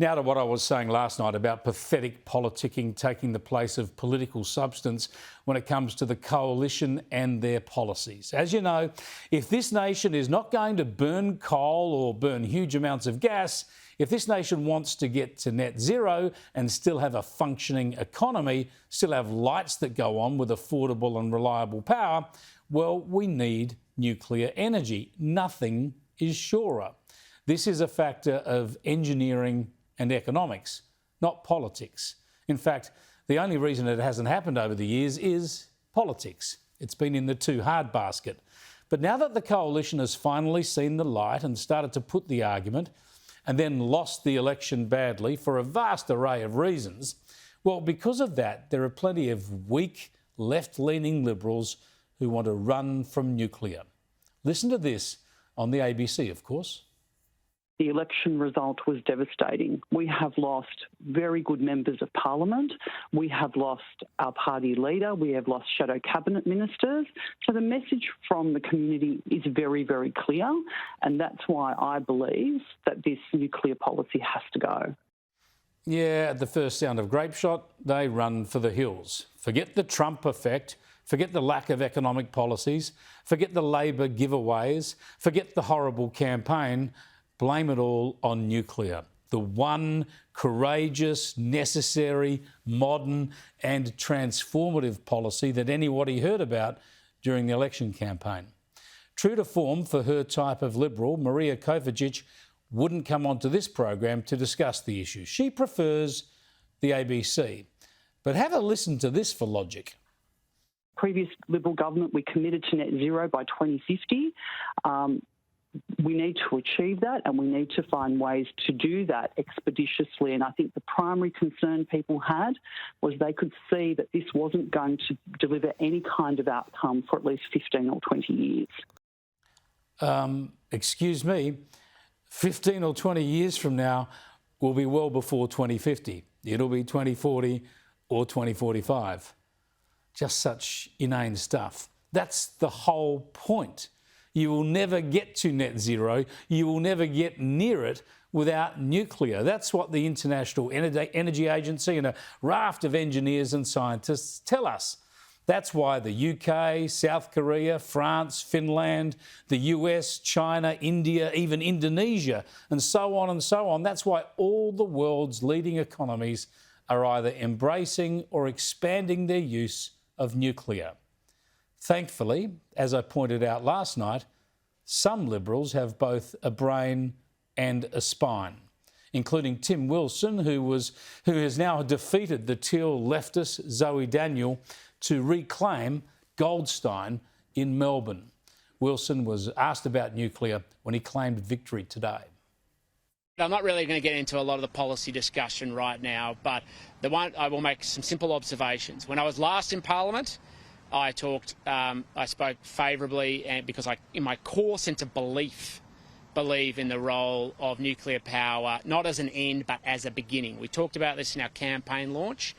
Now to what I was saying last night about pathetic politicking taking the place of political substance when it comes to the coalition and their policies. As you know, if this nation is not going to burn coal or burn huge amounts of gas, if this nation wants to get to net zero and still have a functioning economy, still have lights that go on with affordable and reliable power, well, we need nuclear energy. Nothing is surer. This is a factor of engineering and economics, not politics. In fact, the only reason it hasn't happened over the years is politics. It's been in the too hard basket. But now that the coalition has finally seen the light and started to put the argument and then lost the election badly for a vast array of reasons, well, because of that, there are plenty of weak, left-leaning Liberals who want to run from nuclear. Listen to this on the ABC, of course. The election result was devastating. We have lost very good members of parliament. We have lost our party leader. We have lost shadow cabinet ministers. So the message from the community is very, very clear. And that's why I believe that this nuclear policy has to go. Yeah, at the first sound of grape shot, they run for the hills. Forget the Trump effect. Forget the lack of economic policies. Forget the Labor giveaways. Forget the horrible campaign. Blame it all on nuclear, the one courageous, necessary, modern and transformative policy that anybody heard about during the election campaign. True to form for her type of Liberal, Maria Kovacic wouldn't come onto this program to discuss the issue. She prefers the ABC. But have a listen to this for logic. Previous Liberal government, we committed to net zero by 2050. We need to achieve that, and we need to find ways to do that expeditiously. And I think the primary concern people had was they could see that this wasn't going to deliver any kind of outcome for at least 15 or 20 years. Excuse me, 15 or 20 years from now will be well before 2050. It'll be 2040 or 2045. Just such inane stuff. That's the whole point. You will never get to net zero. You will never get near it without nuclear. That's what the International Energy Agency and a raft of engineers and scientists tell us. That's why the UK, South Korea, France, Finland, the US, China, India, even Indonesia, and so on, that's why all the world's leading economies are either embracing or expanding their use of nuclear. Thankfully, as I pointed out last night, some Liberals have both a brain and a spine, including Tim Wilson, who has now defeated the Teal leftist Zoe Daniel to reclaim Goldstein in Melbourne. Wilson was asked about nuclear when he claimed victory today. I'm not really going to get into a lot of the policy discussion right now, but I will make some simple observations. When I was last in Parliament, I spoke favourably, and because in my core sense of believe in the role of nuclear power, not as an end, but as a beginning. We talked about this in our campaign launch.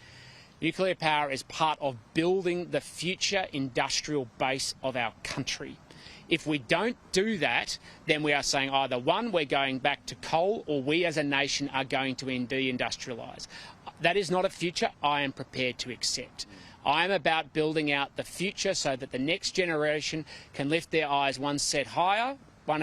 Nuclear power is part of building the future industrial base of our country. If we don't do that, then we are saying either one, we're going back to coal, or we as a nation are going to deindustrialise. That is not a future I am prepared to accept. I am about building out the future so that the next generation can lift their eyes one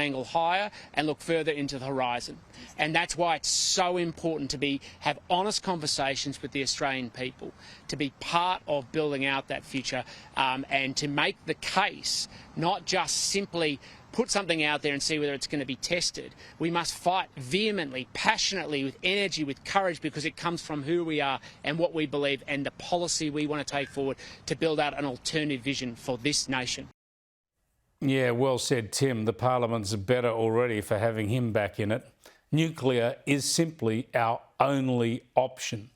angle higher, and look further into the horizon. And that's why it's so important to have honest conversations with the Australian people, to be part of building out that future, and to make the case, not just simply put something out there and see whether it's going to be tested. We must fight vehemently, passionately, with energy, with courage, because it comes from who we are and what we believe and the policy we want to take forward to build out an alternative vision for this nation. Yeah, well said, Tim. The Parliament's better already for having him back in it. Nuclear is simply our only option,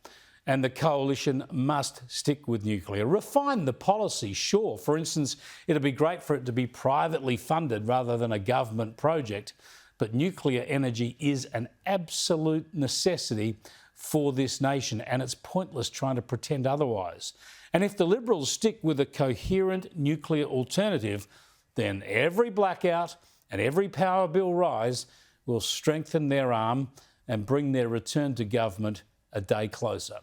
and the coalition must stick with nuclear. Refine the policy, sure. For instance, it'd be great for it to be privately funded rather than a government project, but nuclear energy is an absolute necessity for this nation, and it's pointless trying to pretend otherwise. And if the Liberals stick with a coherent nuclear alternative, then every blackout and every power bill rise will strengthen their arm and bring their return to government a day closer.